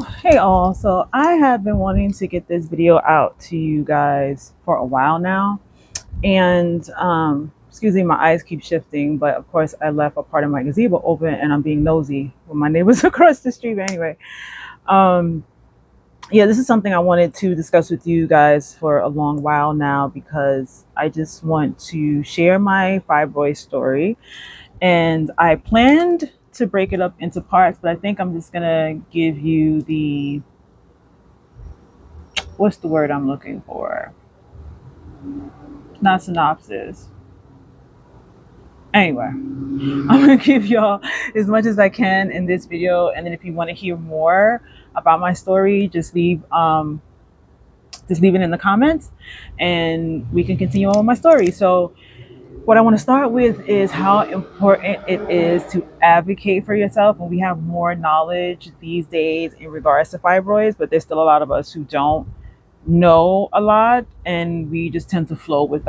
Hey all, so I have been wanting to get this video out to you guys for a while now. And excuse me, my eyes keep shifting, but of course I left a part of my gazebo open and I'm being nosy with my neighbors across the street. But anyway, um, yeah, this is something I wanted to discuss with you guys for a long while now because I just want to share my fibroid story. And I planned to break it up into parts, but I think I'm just gonna give you the, what's the word I'm looking for? Not synopsis. Anyway, I'm gonna give y'all as much as I can in this video, and then if you want to hear more about my story, just leave it in the comments, and we can continue on with my story. So, what I want to start with is how important it is to advocate for yourself, and we have more knowledge these days in regards to fibroids, but there's still a lot of us who don't know a lot, and we just tend to flow with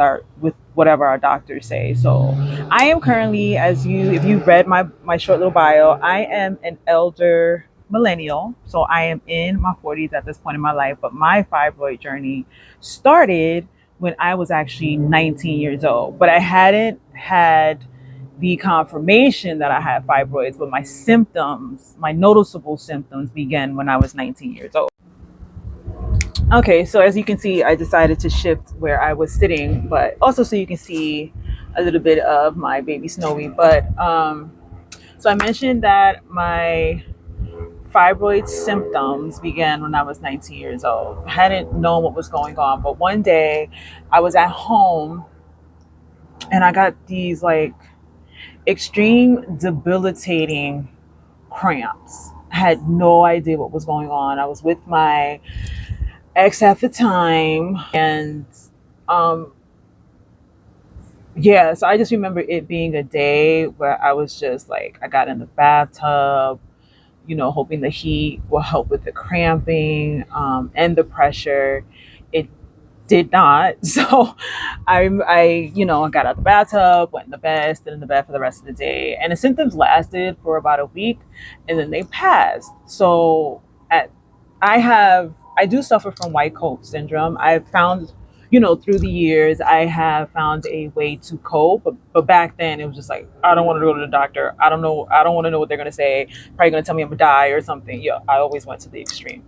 whatever our doctors say. So I am currently, as you if you've read my short little bio, I am an elder millennial, so I am in my 40s at this point in my life, but my fibroid journey started when I was actually 19 years old, but I hadn't had the confirmation that I had fibroids, but my noticeable symptoms began when I was 19 years old. Okay, so as you can see, I decided to shift where I was sitting, but also so you can see a little bit of my baby Snowy. So I mentioned that my fibroid symptoms began when I was 19 years old. I hadn't known what was going on, but one day I was at home and I got these like extreme debilitating cramps. I had no idea what was going on. I was with my ex at the time, and um yeah, so I just remember it being a day where I was just like, I got in the bathtub, hoping the heat will help with the cramping, and the pressure. It did not. So I got out the bathtub, went in the bed, stood in the bed for the rest of the day, and the symptoms lasted for about a week, and then they passed. So at I do suffer from white coat syndrome. I've found, through the years, I have found a way to cope. But back then, it was just like, I don't want to go to the doctor. I don't know. I don't want to know what they're going to say. Probably going to tell me I'm going to die or something. Yeah, I always went to the extreme.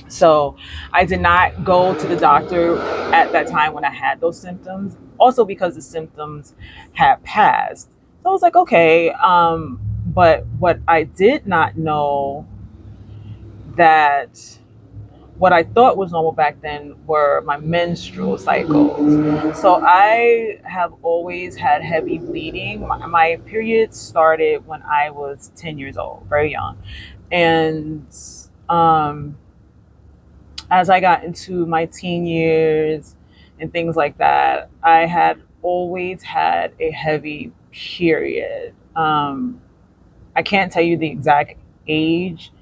So I did not go to the doctor at that time when I had those symptoms. Also because the symptoms had passed. So I was like, okay. But what I did not know, that what I thought was normal back then were my menstrual cycles. So I have always had heavy bleeding. My period started when I was 10 years old, very young. And um, as I got into my teen years and things like that, I had always had a heavy period. I can't tell you the exact age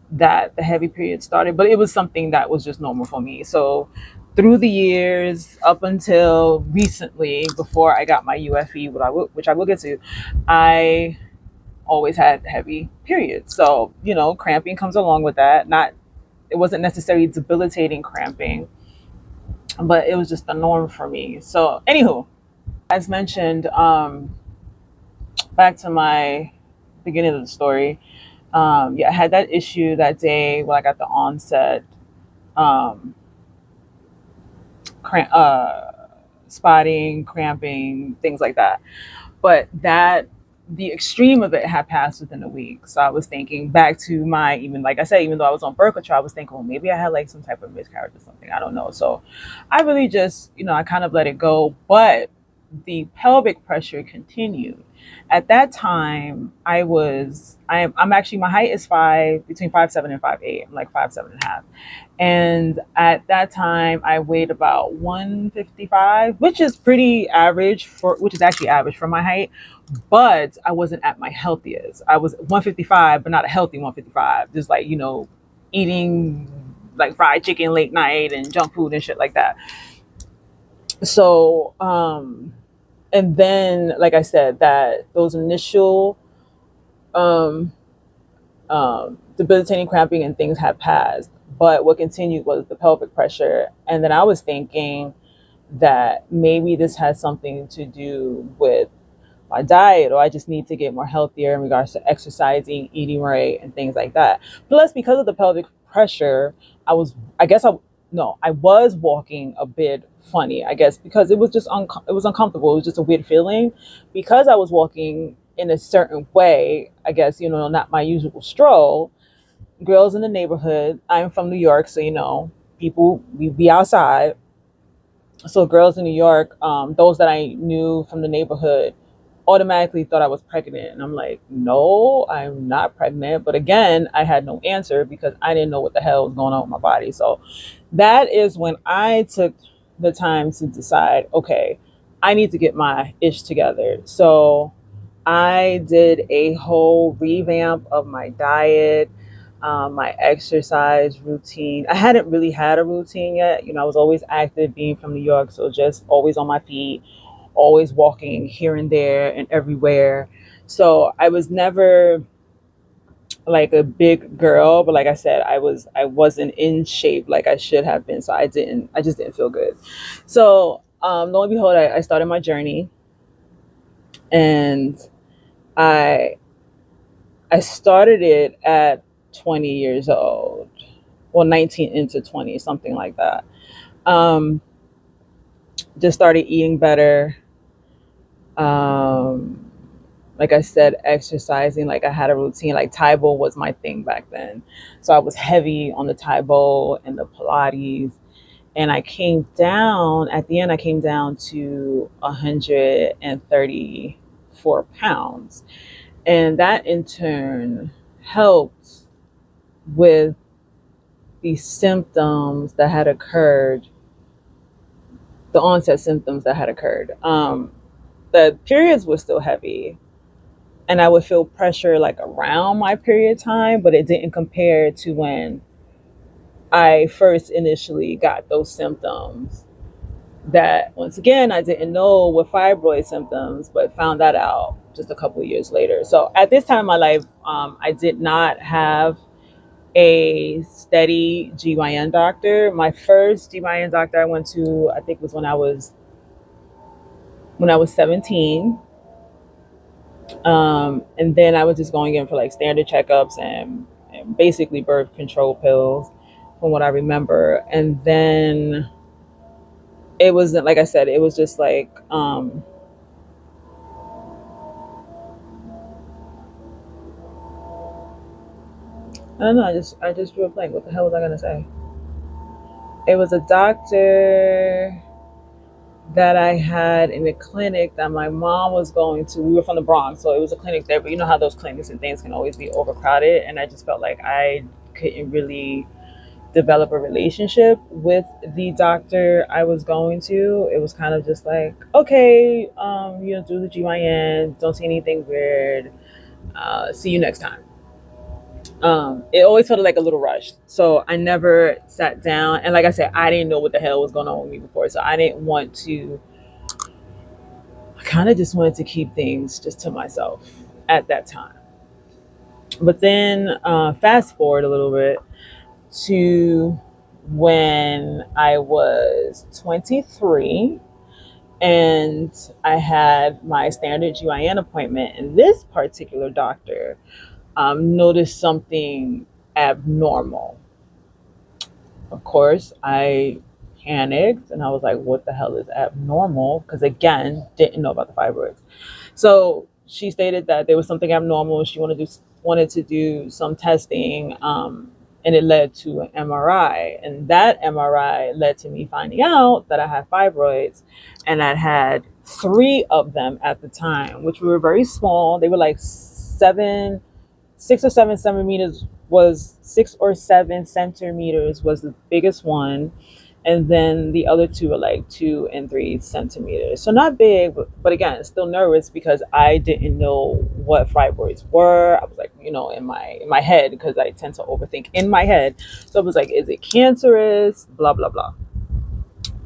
that the heavy period started, but it was something that was just normal for me. So through the years, up until recently, before I got my UFE, which I will get to, I always had heavy periods. So, cramping comes along with that. It wasn't necessarily debilitating cramping, but it was just the norm for me. So, anywho, as mentioned, back to my beginning of the story. Yeah, I had that issue that day when I got the onset, um, spotting, cramping, things like that. But the extreme of it had passed within a week. So I was thinking back to even like I said, even though I was on birth control, I was thinking, well, maybe I had like some type of miscarriage or something. I don't know. So I really just, I kind of let it go. But the pelvic pressure continued. At that time, I'm actually, my height is between 5'7" and 5'8". I'm like 5'7" and a half. And at that time, I weighed about 155, which is which is actually average for my height. But I wasn't at my healthiest. I was 155, but not a healthy 155. Just like, eating like fried chicken late night and junk food and shit like that. So, and then, like I said, that those initial, um, debilitating cramping and things had passed. But what continued was the pelvic pressure. And then I was thinking that maybe this has something to do with my diet, or I just need to get more healthier in regards to exercising, eating right, and things like that. Plus, because of the pelvic pressure, I was, I guess I, no, I was walking a bit funny, I guess, because it was just, it was uncomfortable. It was just a weird feeling because I was walking in a certain way, I guess, not my usual stroll. Girls in the neighborhood, I'm from New York, so, people, we be outside. So girls in New York, those that I knew from the neighborhood, automatically thought I was pregnant. And I'm like, no, I'm not pregnant. But again, I had no answer because I didn't know what the hell was going on with my body. So that is when I took the time to decide, okay, I need to get my ish together. So I did a whole revamp of my diet, my exercise routine. I hadn't really had a routine yet. I was always active being from New York. So just always on my feet, always walking here and there and everywhere. So I was never like a big girl, but like I said, I wasn't in shape like I should have been. So I just didn't feel good. So lo and behold, I started my journey, and I I started it at 20 years old. Well, 19 into 20, something like that. Um, just started eating better. Um, like I said, exercising, like I had a routine. Like Taibo was my thing back then. So I was heavy on the Taibo and the Pilates. And I came down, at the end, I came down to 134 pounds. And that in turn helped with the symptoms that had occurred, the onset symptoms that had occurred. The periods were still heavy, and I would feel pressure like around my period time, but it didn't compare to when I first initially got those symptoms. That once again, I didn't know were fibroid symptoms, but found that out just a couple of years later. So at this time in my life, I did not have a steady GYN doctor. My first GYN doctor I went to, I think, was when I was 17. And then I was just going in for like standard checkups and basically birth control pills, from what I remember. And then it wasn't, like I said, it was just like, I don't know. I just drew a blank. What the hell was I gonna say? It was a doctor that I had in a clinic that my mom was going to. We were from the Bronx, so it was a clinic there. But you know how those clinics and things can always be overcrowded, and I just felt like I couldn't really develop a relationship with the doctor I was going to. It was kind of just like, okay, do the GYN, don't see anything weird. See you next time. It always felt like a little rushed. So I never sat down. And like I said, I didn't know what the hell was going on with me before. So I didn't want to, I kind of just wanted to keep things just to myself at that time. But then fast forward a little bit to when I was 23, and I had my standard GYN appointment. And this particular doctor noticed something abnormal. Of course, I panicked and I was like, what the hell is abnormal? Because again, didn't know about the fibroids. So she stated that there was something abnormal. She wanted to do some testing, and it led to an MRI. And that MRI led to me finding out that I had fibroids, and I had three of them at the time, which were very small. They were like 6 or 7 centimeters, was 6 or 7 centimeters was the biggest one, and then the other two are like 2 and 3 centimeters, so not big, but again, still nervous because I didn't know what fibroids were. I was like, in my head, because I tend to overthink in my head. So I was like, is it cancerous, blah blah blah.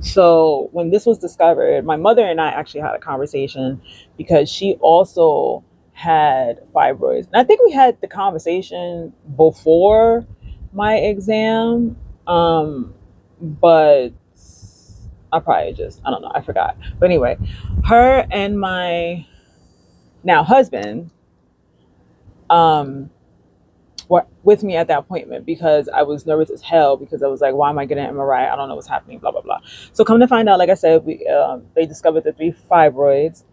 So when this was discovered, my mother and I actually had a conversation, because she also had fibroids. And I think we had the conversation before my exam, but I probably just, I don't know, I forgot. But anyway, her and my now husband um, were with me at that appointment because I was nervous as hell because I was like, why am I getting an MRI? I don't know what's happening, blah, blah, blah. So come to find out, like I said, they discovered the 3 fibroids.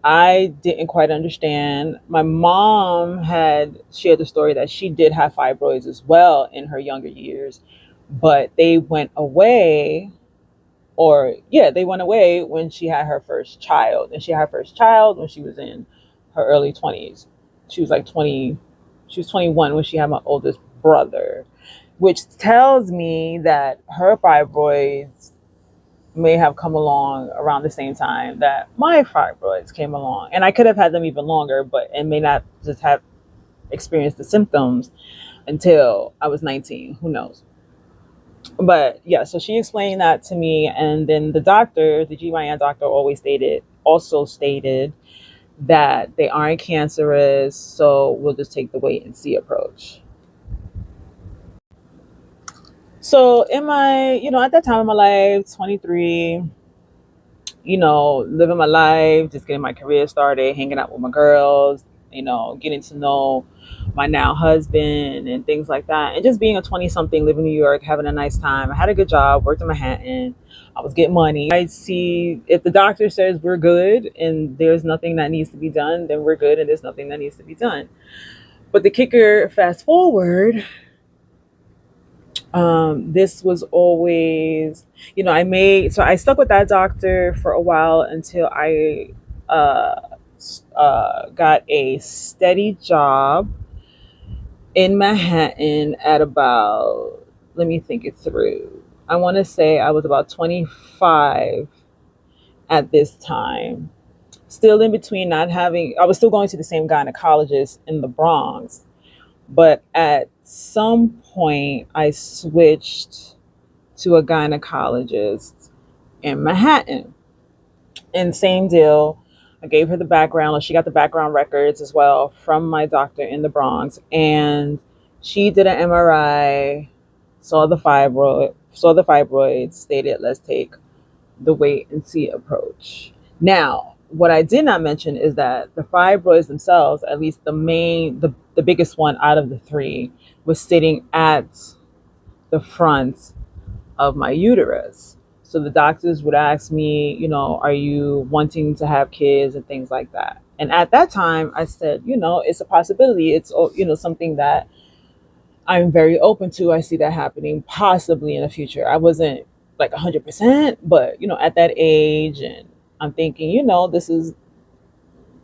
I didn't quite understand. My mom had shared the story that she did have fibroids as well in her younger years, but they went away, or yeah, they went away when she had her first child. And she had her first child when she was in her early 20s. She was like 20, she was 21 when she had my oldest brother, which tells me that her fibroids may have come along around the same time that my fibroids came along. And I could have had them even longer, but and may not just have experienced the symptoms until I was 19. Who knows? But yeah, so she explained that to me. And then the doctor, the GYN doctor, also stated that they aren't cancerous. So we'll just take the wait and see approach. So in my, at that time in my life, 23, living my life, just getting my career started, hanging out with my girls, getting to know my now husband and things like that. And just being a 20 something, living in New York, having a nice time. I had a good job, worked in Manhattan. I was getting money. I see if the doctor says we're good and there's nothing that needs to be done, then we're good and there's nothing that needs to be done. But the kicker, fast forward, this was always, I stuck with that doctor for a while until I uh, got a steady job in Manhattan at about, let me think it through. I want to say I was about 25 at this time. Still in between not having, I was still going to the same gynecologist in the Bronx, but at some point I switched to a gynecologist in Manhattan. And same deal. I gave her the background, or she got the background records as well from my doctor in the Bronx. And she did an MRI, saw the fibroids, stated, let's take the wait and see approach. Now, what I did not mention is that the fibroids themselves, at least the biggest one out of the 3, was sitting at the front of my uterus. So the doctors would ask me, are you wanting to have kids and things like that. And at that time, I said, it's a possibility. It's, something that I'm very open to. I see that happening possibly in the future. I wasn't like 100%, but, at that age, and I'm thinking, this is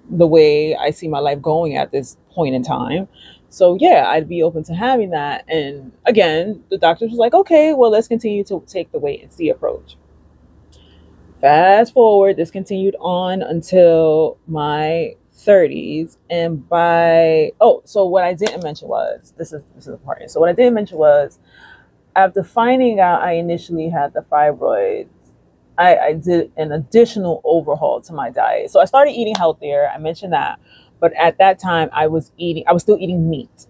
the way I see my life going at this point in time. So yeah, I'd be open to having that. And again, the doctor was like, okay, well, let's continue to take the wait and see approach. Fast forward, this continued on until my 30s. And so what I didn't mention was, this is important. So what I didn't mention was, after finding out I initially had the fibroids, I did an additional overhaul to my diet. So I started eating healthier. I mentioned that. But at that time, I was still eating meat.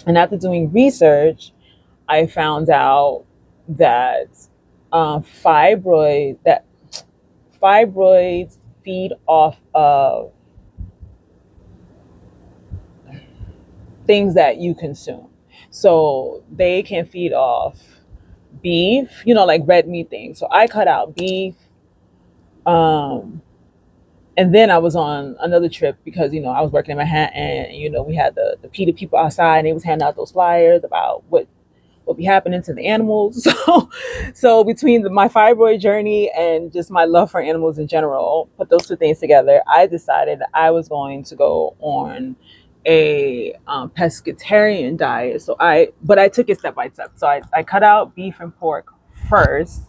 And after doing research, I found out that that fibroids feed off of things that you consume. So they can feed off beef, like red meat things. So I cut out beef. Um, and then I was on another trip because I was working in Manhattan, and we had the PETA people outside, and they was handing out those flyers about what be happening to the animals. So between my fibroid journey and just my love for animals in general, put those 2 things together, I decided that I was going to go on a pescatarian diet. But I took it step by step. So I cut out beef and pork first.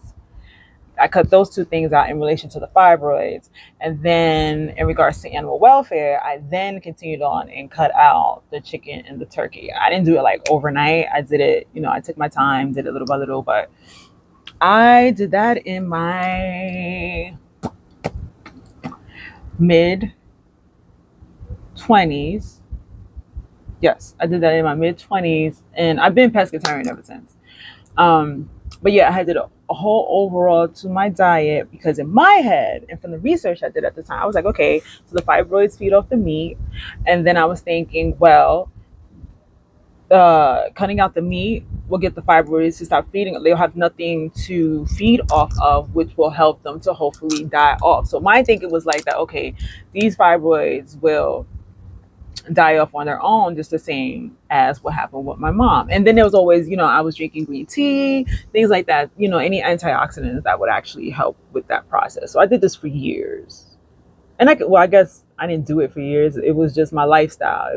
I cut those 2 things out in relation to the fibroids. And then in regards to animal welfare, I then continued on and cut out the chicken and the turkey. I didn't do it like overnight. I did it, I took my time, did it little by little, but I did that in my mid 20s. Yes, I did that in my mid 20s, and I've been pescatarian ever since. Um, but yeah, I had did a whole overall to my diet because in my head and from the research I did at the time, I was like, okay, so the fibroids feed off the meat, and then I was thinking, well, cutting out the meat will get the fibroids to stop feeding. They'll have nothing to feed off of, which will help them to hopefully die off. So my thinking was like that. Okay, these fibroids will die off on their own, just the same as what happened with my mom. And then there was always, I was drinking green tea, things like that, any antioxidants that would actually help with that process. So I did this for years. And I guess I didn't do it for years. It was just my lifestyle.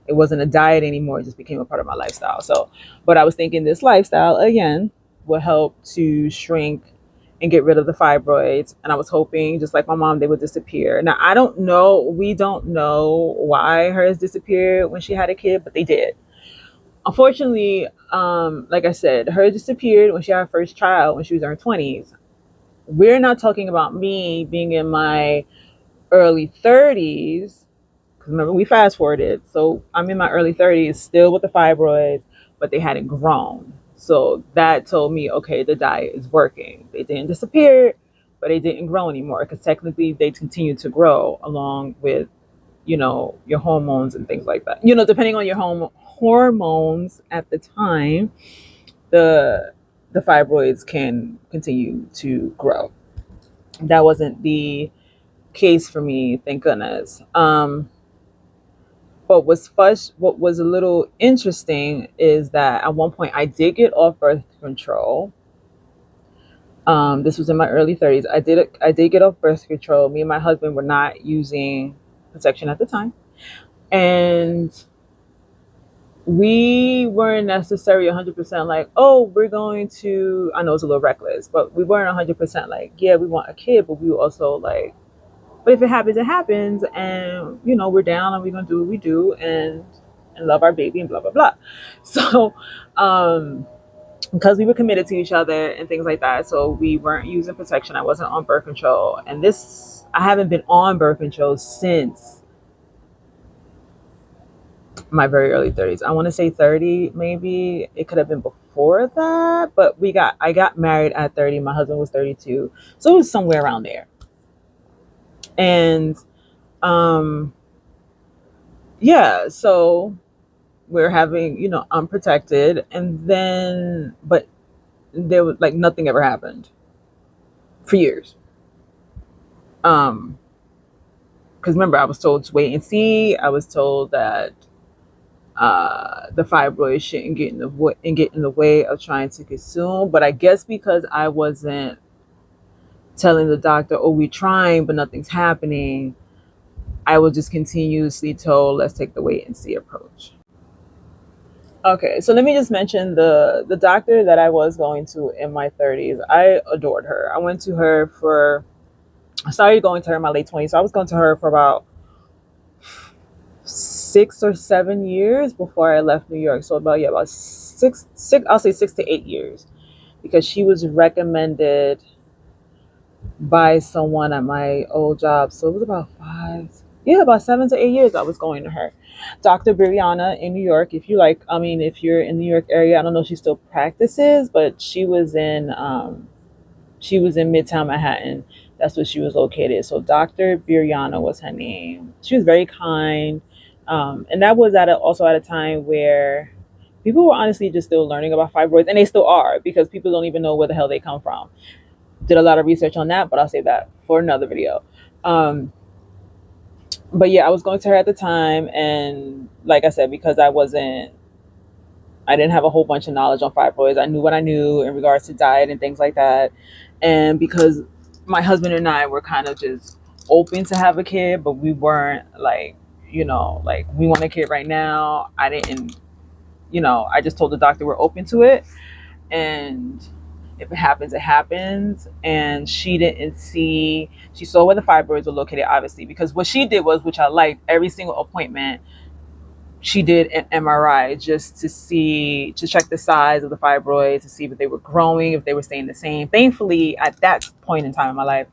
It wasn't a diet anymore. It just became a part of my lifestyle. So, but I was thinking this lifestyle again will help to shrink and get rid of the fibroids. And I was hoping, just like my mom, they would disappear. Now, I don't know. We don't know why hers disappeared when she had a kid, but they did. Unfortunately, like I said, hers disappeared when she had her first child when she was in her 20s. We're not talking about me being in my early 30s. Remember, we fast forwarded. So I'm in my early 30s, still with the fibroids, but they hadn't grown. So that told me, okay, the diet is working. They didn't disappear, but they didn't grow anymore because technically they continue to grow along with, your hormones and things like that. Depending on your hormones at the time, the fibroids can continue to grow. That wasn't the case for me, thank goodness. What was a little interesting is that at one point I did get off birth control. This was in my early 30s. I did get off birth control. Me and my husband were not using protection at the time, and we weren't necessarily 100% like, oh, we're going to. I know it's a little reckless, but we weren't 100% like, yeah, we want a kid, but we were also like, but if it happens, it happens, and we're down and we're gonna do what we do and love our baby and blah blah blah. So, because we were committed to each other and things like that, so we weren't using protection. I wasn't on birth control, and this I haven't been on birth control since my very early 30s. I want to say 30, maybe it could have been before that, but I got married at 30. My husband was 32, so it was somewhere around there, and um yeah, so we're having, unprotected, and then but there was like nothing ever happened for years. Because remember, I was told to wait and see. I was told that the fibroids shouldn't get in the way of trying to consume. But I guess because I wasn't telling the doctor, "Oh, we're trying, but nothing's happening," I was just continuously told, "Let's take the wait and see approach." Okay, so let me just mention the doctor that I was going to in my 30s. I adored her. I started going to her in my late 20s. So I was going to her for about 6 or 7 years before I left New York. So about six, I'll say 6 to 8 years, because she was recommended by someone at my old job. So it was about 7 to 8 years I was going to her. Dr. Brianna in New York. If you're in the New York area, I don't know if she still practices, but she was in Midtown Manhattan. That's where she was located. So Dr. Brianna was her name. She was very kind. And that was also at a time where people were honestly just still learning about fibroids, and they still are, because people don't even know where the hell they come from. Did a lot of research on that, but I'll save that for another video. But yeah, I was going to her at the time, and like I said, because I didn't have a whole bunch of knowledge on fibroids. I knew what I knew in regards to diet and things like that, and because my husband and I were kind of just open to have a kid, but we weren't like, like we want a kid right now. I didn't, I just told the doctor we're open to it, and if it happens, it happens. And she saw where the fibroids were located, obviously, because what she did was, which I liked, every single appointment, she did an MRI just to check the size of the fibroids, to see if they were growing, if they were staying the same. Thankfully, at that point in time in my life,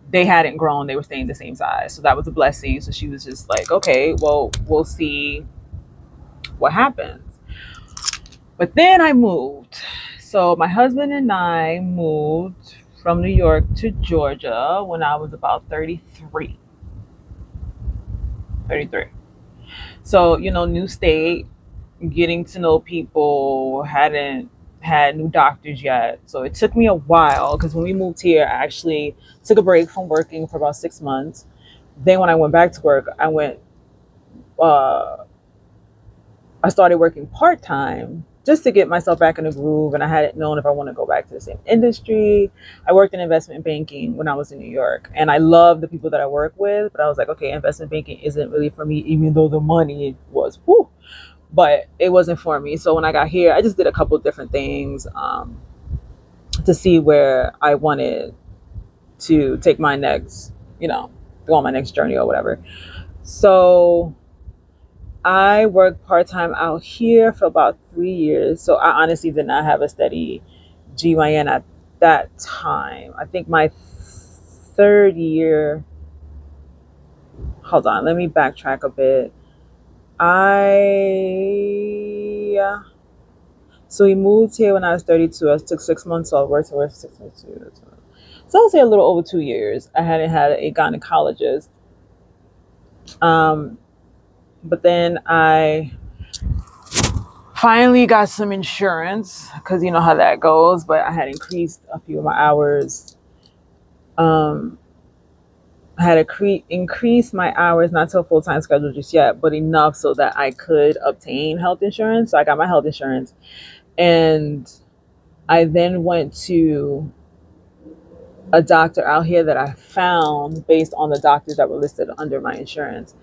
they hadn't grown, they were staying the same size. So that was a blessing. So she was just like, okay, well, we'll see what happens. But then I moved. So my husband and I moved from New York to Georgia when I was about 33. 33. So, new state, getting to know people, hadn't had new doctors yet. So it took me a while because when we moved here, I actually took a break from working for about 6 months. Then when I went back to work, uh, I started working part time just to get myself back in the groove. And I hadn't known if I want to go back to the same industry. I worked in investment banking when I was in New York, and I love the people that I work with. But I was like, okay, investment banking isn't really for me, even though the money was, whew, but it wasn't for me. So when I got here, I just did a couple of different things to see where I wanted to take my next, go on my next journey or whatever. So I worked part time out here for about 3 years. So I honestly did not have a steady GYN at that time. I think my third year, hold on, let me backtrack a bit. I So we moved here when I was 32. I took 6 months off, worked for 6 months. So I would say a little over 2 years. I hadn't had a gynecologist. Um, but then I finally got some insurance because you know how that goes. But I had increased a few of my hours. Um, I had increased my hours, not to a full time schedule just yet, but enough so that I could obtain health insurance. So I got my health insurance. And I then went to a doctor out here that I found based on the doctors that were listed under my insurance.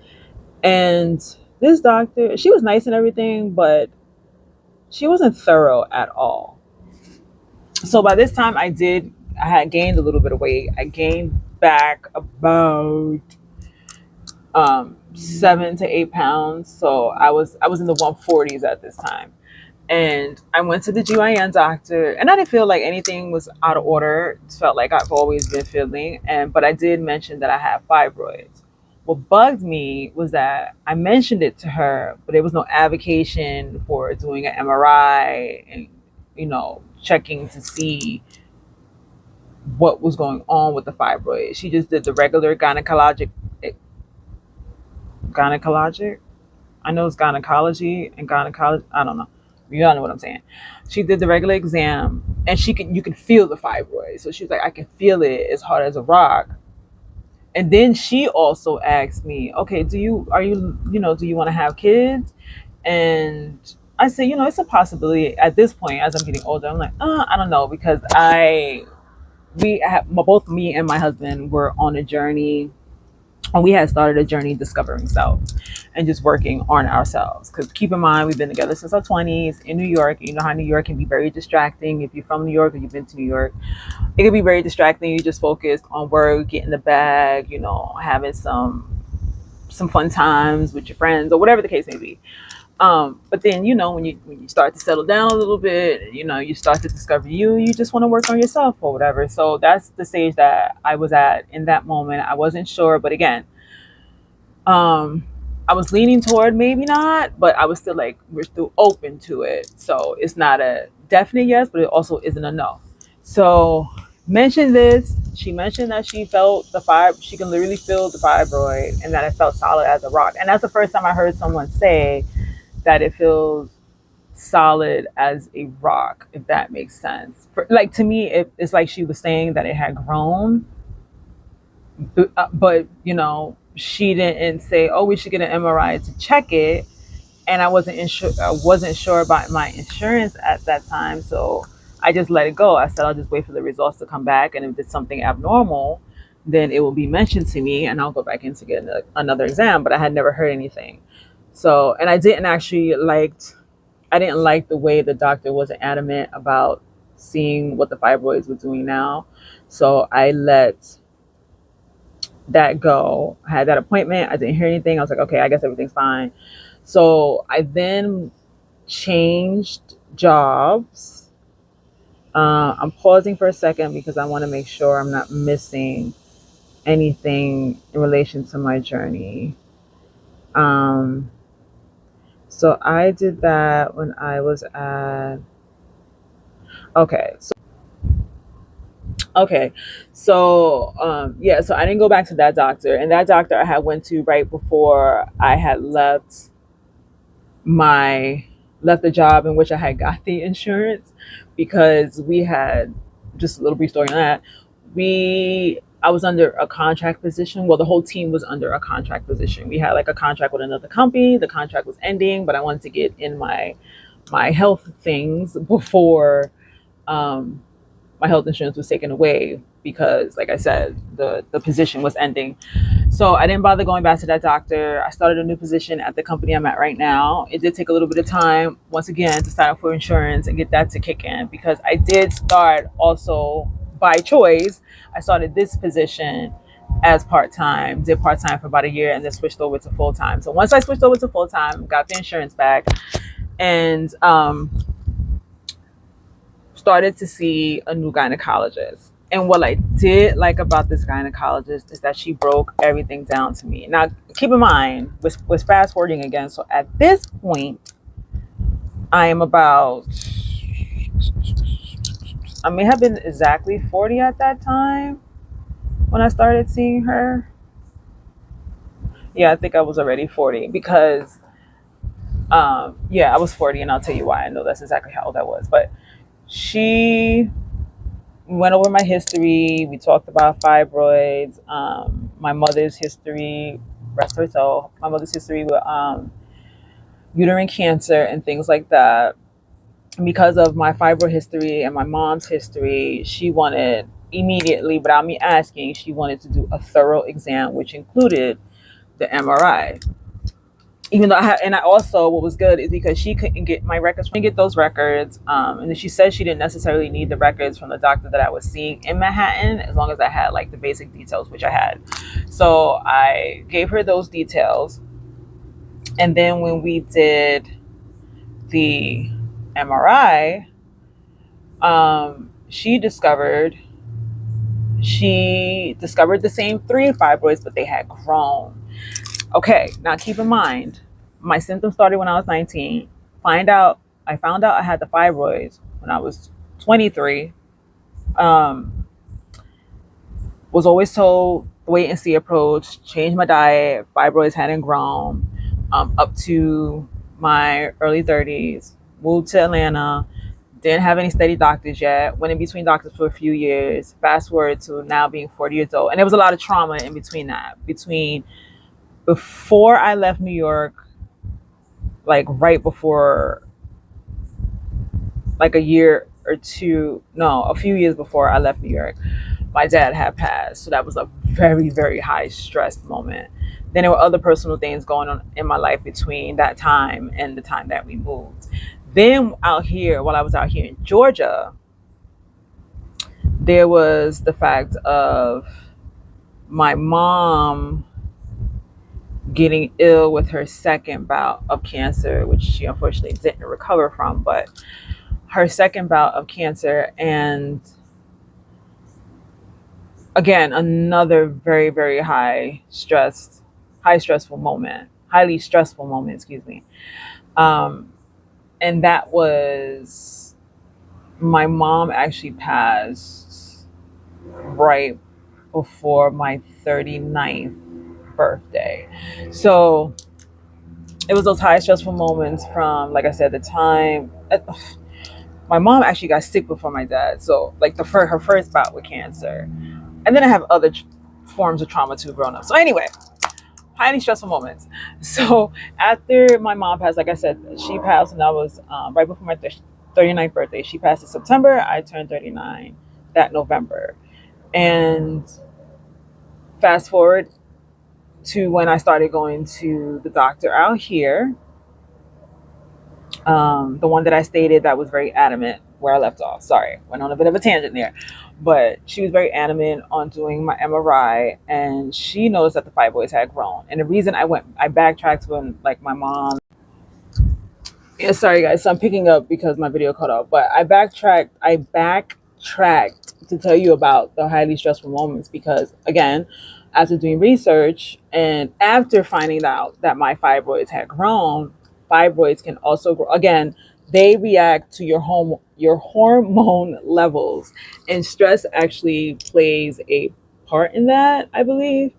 And this doctor, she was nice and everything, but she wasn't thorough at all. So by this time, I had gained a little bit of weight. I gained back about 7 to 8 pounds. So I was in the 140s at this time. And I went to the GYN doctor, and I didn't feel like anything was out of order. It felt like I've always been feeling, but I did mention that I have fibroids. What bugged me was that I mentioned it to her, but there was no advocacy for doing an MRI and checking to see what was going on with the fibroid. She just did the regular gynecologic. I know it's gynecology and gynecology. I don't know. You all know what I'm saying. She did the regular exam, and you can feel the fibroid. So she was like, I can feel it as hard as a rock. And then she also asked me, okay, do you want to have kids? And I said, it's a possibility at this point as I'm getting older. I'm like, I don't know, because both me and my husband were on a journey, and we had started a journey discovering self and just working on ourselves. Because keep in mind, we've been together since our 20s in New York. You know how New York can be very distracting. If you're from New York or you've been to New York, it can be very distracting. You just focused on work, getting the bag, having some fun times with your friends or whatever the case may be. But then, when you start to settle down a little bit, you start to discover you just want to work on yourself or whatever. So that's the stage that I was at in that moment. I wasn't sure, but again, um, I was leaning toward maybe not, but I was still like, we're still open to it. So it's not a definite yes, but it also isn't a no. So she mentioned that she felt she can literally feel the fibroid and that it felt solid as a rock. And that's the first time I heard someone say that it feels solid as a rock, if that makes sense. Like, to me, it's like she was saying that it had grown, but she didn't say, oh, we should get an MRI to check it. And I wasn't sure about my insurance at that time, so I just let it go. I said I'll just wait for the results to come back, and if it's something abnormal, then it will be mentioned to me, and I'll go back in to get another exam. But I had never heard anything. So, and I didn't like the way the doctor wasn't adamant about seeing what the fibroids were doing now. So I let that go. I had that appointment. I didn't hear anything. I was like, okay, I guess everything's fine. So I then changed jobs. I'm pausing for a second because I want to make sure I'm not missing anything in relation to my journey. Um, so I did that when I was at, okay. Okay. Yeah, so I didn't go back to that doctor. And that doctor I had went to right before I had my left the job in which I had got the insurance, because we had, just a little brief story on that. I was under a contract position. Well, the whole team was under a contract position. We had like a contract with another company. The contract was ending, but I wanted to get in my health things before um my health insurance was taken away, because like I said, the position was ending. So I didn't bother going back to that doctor. I started a new position at the company I'm at right now. It did take a little bit of time, once again, to sign up for insurance and get that to kick in, because I did start also by choice. I started this position as part-time, did part-time for about a year, and then switched over to full-time. So once I switched over to full-time, got the insurance back, and started to see a new gynecologist. And what I did like about this gynecologist is that she broke everything down to me. Now, keep in mind, was fast forwarding again. So at this point, I am about, I may have been exactly 40 at that time when I started seeing her. Yeah, I think I was already 40, because, yeah, I was 40, and I'll tell you why. I know that's exactly how old I was. But she went over my history. We talked about fibroids, my mother's history, rest her soul, my mother's history with uterine cancer and things like that. And because of my fibroid history and my mom's history, she wanted immediately, without me asking, she wanted to do a thorough exam, which included the MRI. Even though and I also, what was good is because she couldn't get my records, couldn't get those records, and then she said she didn't necessarily need the records from the doctor that I was seeing in Manhattan, as long as I had like the basic details, which I had. So I gave her those details, and then when we did the MRI, she discovered the same three fibroids, but they had grown. Okay, now keep in mind, my symptoms started when I was 19. I found out I had the fibroids when I was 23. Um, was always told wait and see approach, change my diet. Fibroids hadn't grown up to my early 30s. Moved to Atlanta. Didn't have any steady doctors yet. Went in between doctors for a few years. Fast forward to now being 40 years old. And there was a lot of trauma in between that. Before I left New York, like right before, like a year or two, no, a few years before I left New York, my dad had passed. So that was a very, very high stress moment. Then there were other personal things going on in my life between that time and the time that we moved. Then out here, while I was out here in Georgia, there was the fact of my mom getting ill with her second bout of cancer, which she unfortunately didn't recover from, but her second bout of cancer. And again, another very, very highly stressful moment, excuse me. Um, and that was, my mom actually passed right before my 39th birthday. So it was those high stressful moments from, like I said, the time my mom actually got sick before my dad. So like her first bout with cancer, and then I have other forms of trauma too growing up. So anyway, highly stressful moments. So after my mom passed, like I said, she passed when I was right before my 39th birthday. She passed in September. I turned 39 that November. And fast forward to when I started going to the doctor out here, the one that I stated that was very adamant where I left off. Sorry, went on a bit of a tangent there. But she was very adamant on doing my MRI, and she noticed that the fibroids had grown. And the reason I backtracked when, like, my mom. Yeah, sorry guys. So I'm picking up because my video cut off. But I backtracked tracked to tell you about the highly stressful moments because, again, after doing research and after finding out that my fibroids had grown, fibroids can also grow. Again, they react to your hormone levels, and stress actually plays a part in that, I believe.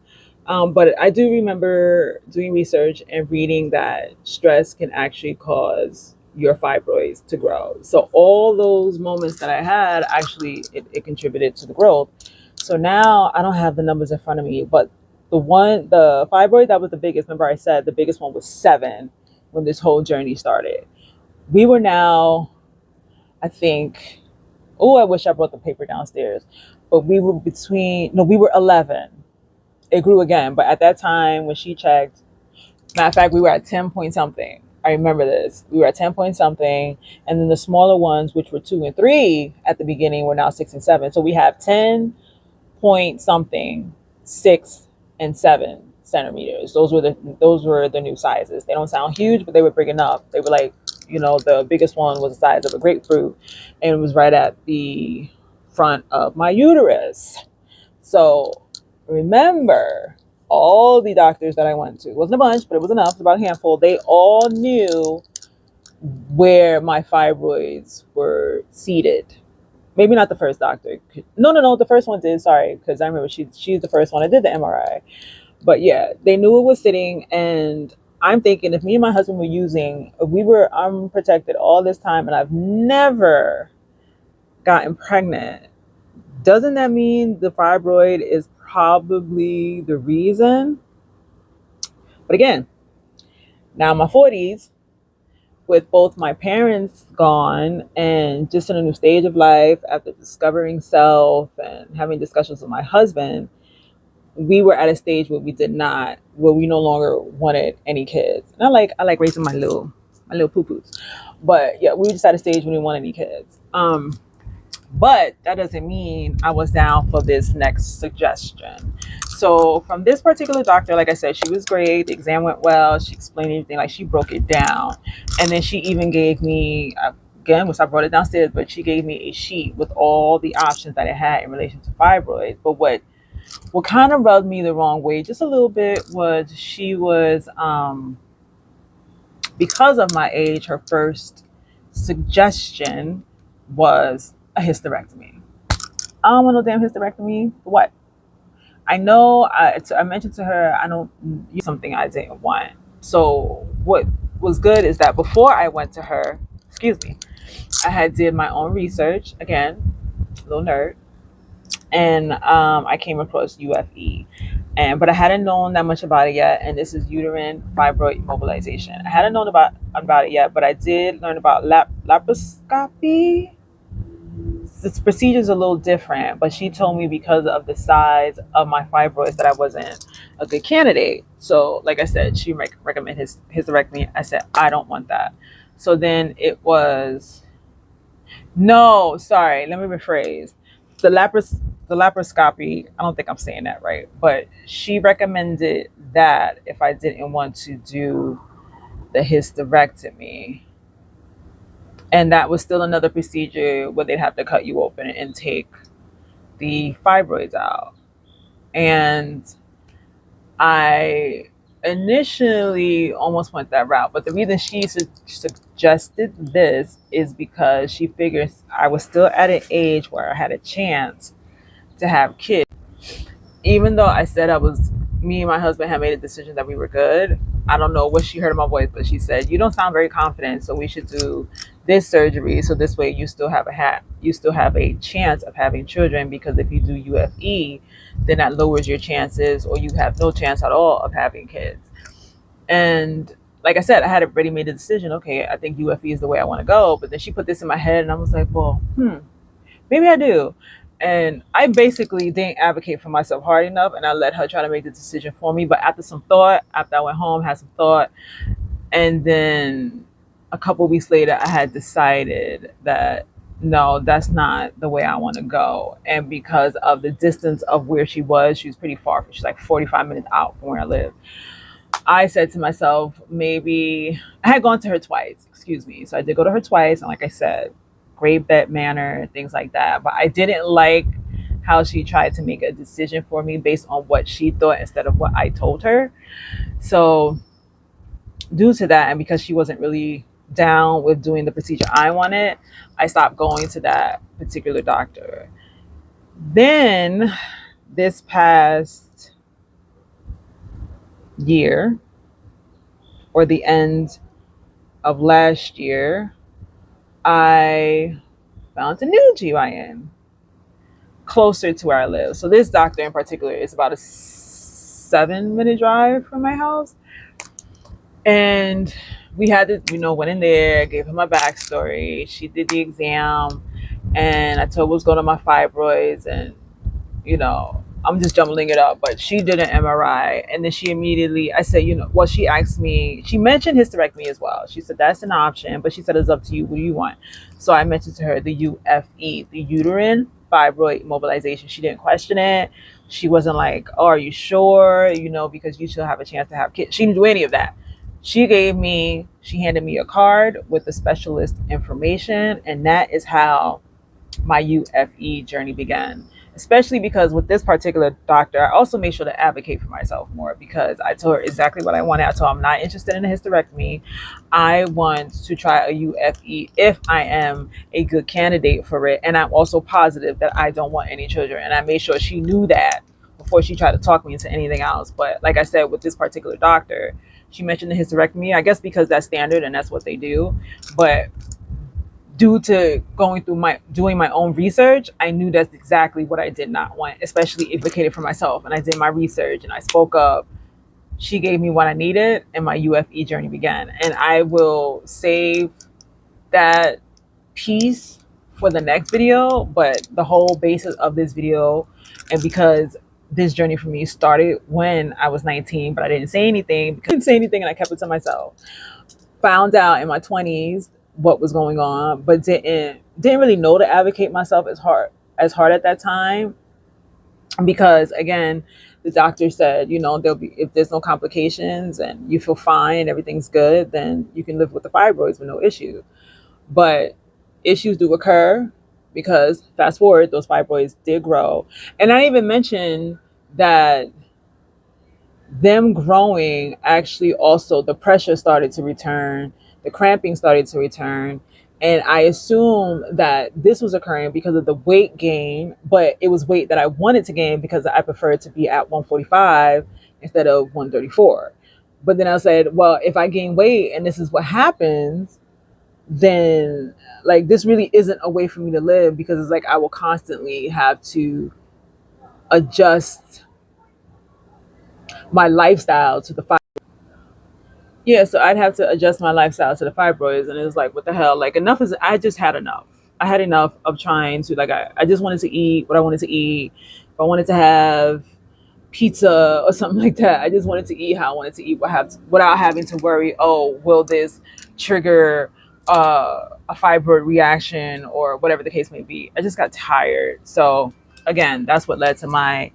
But I do remember doing research and reading that stress can actually cause your fibroids to grow. So all those moments that I had, actually, it contributed to the growth. So now I don't have the numbers in front of me, but the fibroid that was the biggest, remember I said the biggest one was 7 when this whole journey started. We were now, I think, oh, I wish I brought the paper downstairs, but we were 11. It grew again, but at that time when she checked, matter of fact, we were at 10 point something. I remember this. We were at 10 point something, and then the smaller ones, which were 2 and 3 at the beginning, were now 6 and 7. So we have 10 point something, 6 and 7 centimeters. Those were the new sizes. They don't sound huge, but they were big enough. They were like, the biggest one was the size of a grapefruit, and it was right at the front of my uterus. So remember, all the doctors that I went to, it wasn't a bunch, but it was enough, it was about a handful, they all knew where my fibroids were seated. Maybe not the first doctor. No, the first one did, sorry, because I remember she's the first one that did the MRI. But yeah, they knew it was sitting, and I'm thinking if me and my husband were we were unprotected all this time, and I've never gotten pregnant, doesn't that mean the fibroid is probably the reason? But again, now in my 40s, with both my parents gone and just in a new stage of life after discovering self and having discussions with my husband, we were at a stage where we no longer wanted any kids. And I like raising my little poo-poos. But yeah, we were just at a stage when we didn't want any kids. But that doesn't mean I was down for this next suggestion. So from this particular doctor, like I said, she was great. The exam went well. She explained everything, like she broke it down. And then she even gave me, again, which I brought it downstairs, but she gave me a sheet with all the options that it had in relation to fibroids. But what kind of rubbed me the wrong way just a little bit was she was, because of my age, her first suggestion was a hysterectomy. I don't want no damn hysterectomy. What? I know I mentioned to her I don't use something I didn't want. So what was good is that before I went to her, excuse me, I had did my own research again, little nerd, and I came across UFE, but I hadn't known that much about it yet. And this is uterine fibroid immobilization. I hadn't known about it yet, but I did learn about laparoscopy. This procedure is a little different, but she told me because of the size of my fibroids that I wasn't a good candidate. So, like I said, she recommended hysterectomy. I said I don't want that. So then it was no, sorry. Let me rephrase. The laparoscopy. I don't think I'm saying that right, but she recommended that if I didn't want to do the hysterectomy, and that was still another procedure where they'd have to cut you open and take the fibroids out. And I initially almost went that route, but the reason she suggested this is because she figures I was still at an age where I had a chance to have kids. Even though I said me and my husband had made a decision that we were good. I don't know what she heard in my voice, but she said, "You don't sound very confident, so we should do this surgery. So this way, you still have a chance of having children. Because if you do UFE, then that lowers your chances, or you have no chance at all of having kids." And like I said, I had already made a decision. Okay, I think UFE is the way I want to go. But then she put this in my head, and I was like, "Well, maybe I do." And I basically didn't advocate for myself hard enough, and I let her try to make the decision for me. But after I went home, had some thought, and then a couple weeks later, I had decided that no, that's not the way I want to go. And because of the distance of where she was pretty far. She's like 45 minutes out from where I live. I said to myself, maybe I had gone to her twice, excuse me. So I did go to her twice. And like I said, great bed manner, things like that. But I didn't like how she tried to make a decision for me based on what she thought instead of what I told her. So due to that, and because she wasn't really down with doing the procedure I wanted, I stopped going to that particular doctor. Then this past year, or the end of last year, I found a new GYN closer to where I live. So this doctor in particular is about a 7-minute drive from my house. And we had to, went in there, gave him my backstory. She did the exam, and I told her what's going on my fibroids, and I'm just jumbling it up, but she did an MRI. And then she immediately, I said, well, she asked me, she mentioned hysterectomy as well. She said, that's an option, but she said, it's up to you. What do you want? So I mentioned to her the UFE, the Uterine Fibroid Embolization. She didn't question it. She wasn't like, oh, are you sure? Because you should have a chance to have kids. She didn't do any of that. She handed me a card with the specialist information. And that is how my UFE journey began. Especially because with this particular doctor, I also made sure to advocate for myself more, because I told her exactly what I wanted. I told her I'm not interested in a hysterectomy. I want to try a UFE if I am a good candidate for it. And I'm also positive that I don't want any children. And I made sure she knew that before she tried to talk me into anything else. But like I said, with this particular doctor, she mentioned the hysterectomy, I guess because that's standard and that's what they do. But due to doing my own research, I knew that's exactly what I did not want, especially advocated for myself. And I did my research and I spoke up. She gave me what I needed, and my UFE journey began. And I will save that piece for the next video. But the whole basis of this video, and because this journey for me started when I was 19, but I didn't say anything, and I kept it to myself. Found out in my 20s what was going on, but didn't really know to advocate myself as hard at that time, because again, the doctor said, there'll be, if there's no complications and you feel fine and everything's good, then you can live with the fibroids with no issue. But issues do occur, because fast forward, those fibroids did grow. And I even mentioned that them growing, actually also the pressure started to return, the cramping started to return. And I assume that this was occurring because of the weight gain, but it was weight that I wanted to gain because I preferred to be at 145 instead of 134. But then I said, well, if I gain weight and this is what happens, then like this really isn't a way for me to live, because it's like I will constantly have to adjust my lifestyle to the yeah, so I'd have to adjust my lifestyle to the fibroids, and it was like, what the hell? Like, enough is. I just had enough. I had enough of trying to, like, I just wanted to eat what I wanted to eat. If I wanted to have pizza or something like that, I just wanted to eat how I wanted to eat, without having to worry. Oh, will this trigger a fibroid reaction or whatever the case may be? I just got tired. So again, that's what led to my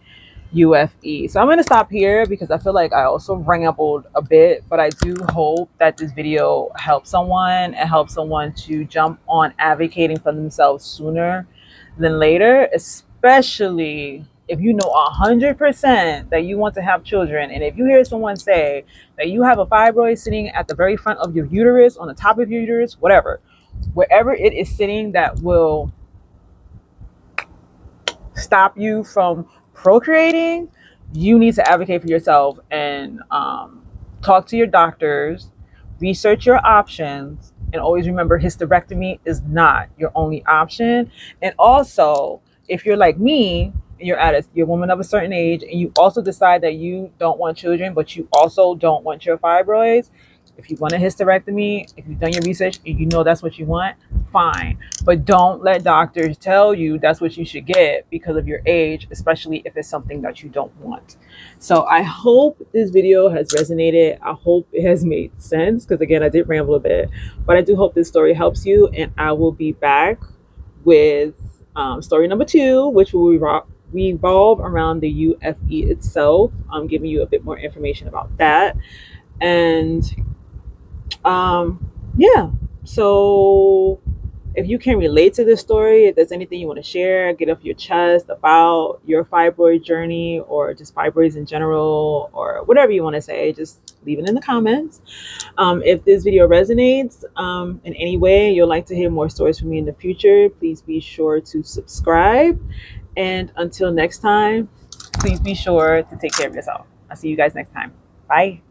UFE. So I'm going to stop here because I feel like I also rambled a bit, but I do hope that this video helps someone and helps someone to jump on advocating for themselves sooner than later, especially if you know 100% that you want to have children. And if you hear someone say that you have a fibroid sitting at the very front of your uterus, on the top of your uterus, wherever it is sitting, that will stop you from procreating, you need to advocate for yourself and talk to your doctors, research your options, and always remember hysterectomy is not your only option. And also, if you're like me, and you're a woman of a certain age, and you also decide that you don't want children, but you also don't want your fibroids, if you want a hysterectomy, if you've done your research and you know that's what you want, fine. But don't let doctors tell you that's what you should get because of your age, especially if it's something that you don't want. So I hope this video has resonated. I hope it has made sense, because again, I did ramble a bit, but I do hope this story helps you. And I will be back with story number 2, which will revolve around the UFE itself. I'm giving you a bit more information about that. And yeah, so if you can relate to this story, if there's anything you want to share, get off your chest about your fibroid journey or just fibroids in general or whatever you want to say, just leave it in the comments. If this video resonates in any way, you'll like to hear more stories from me in the future, please be sure to subscribe. And until next time, please be sure to take care of yourself. I'll see you guys next time. Bye.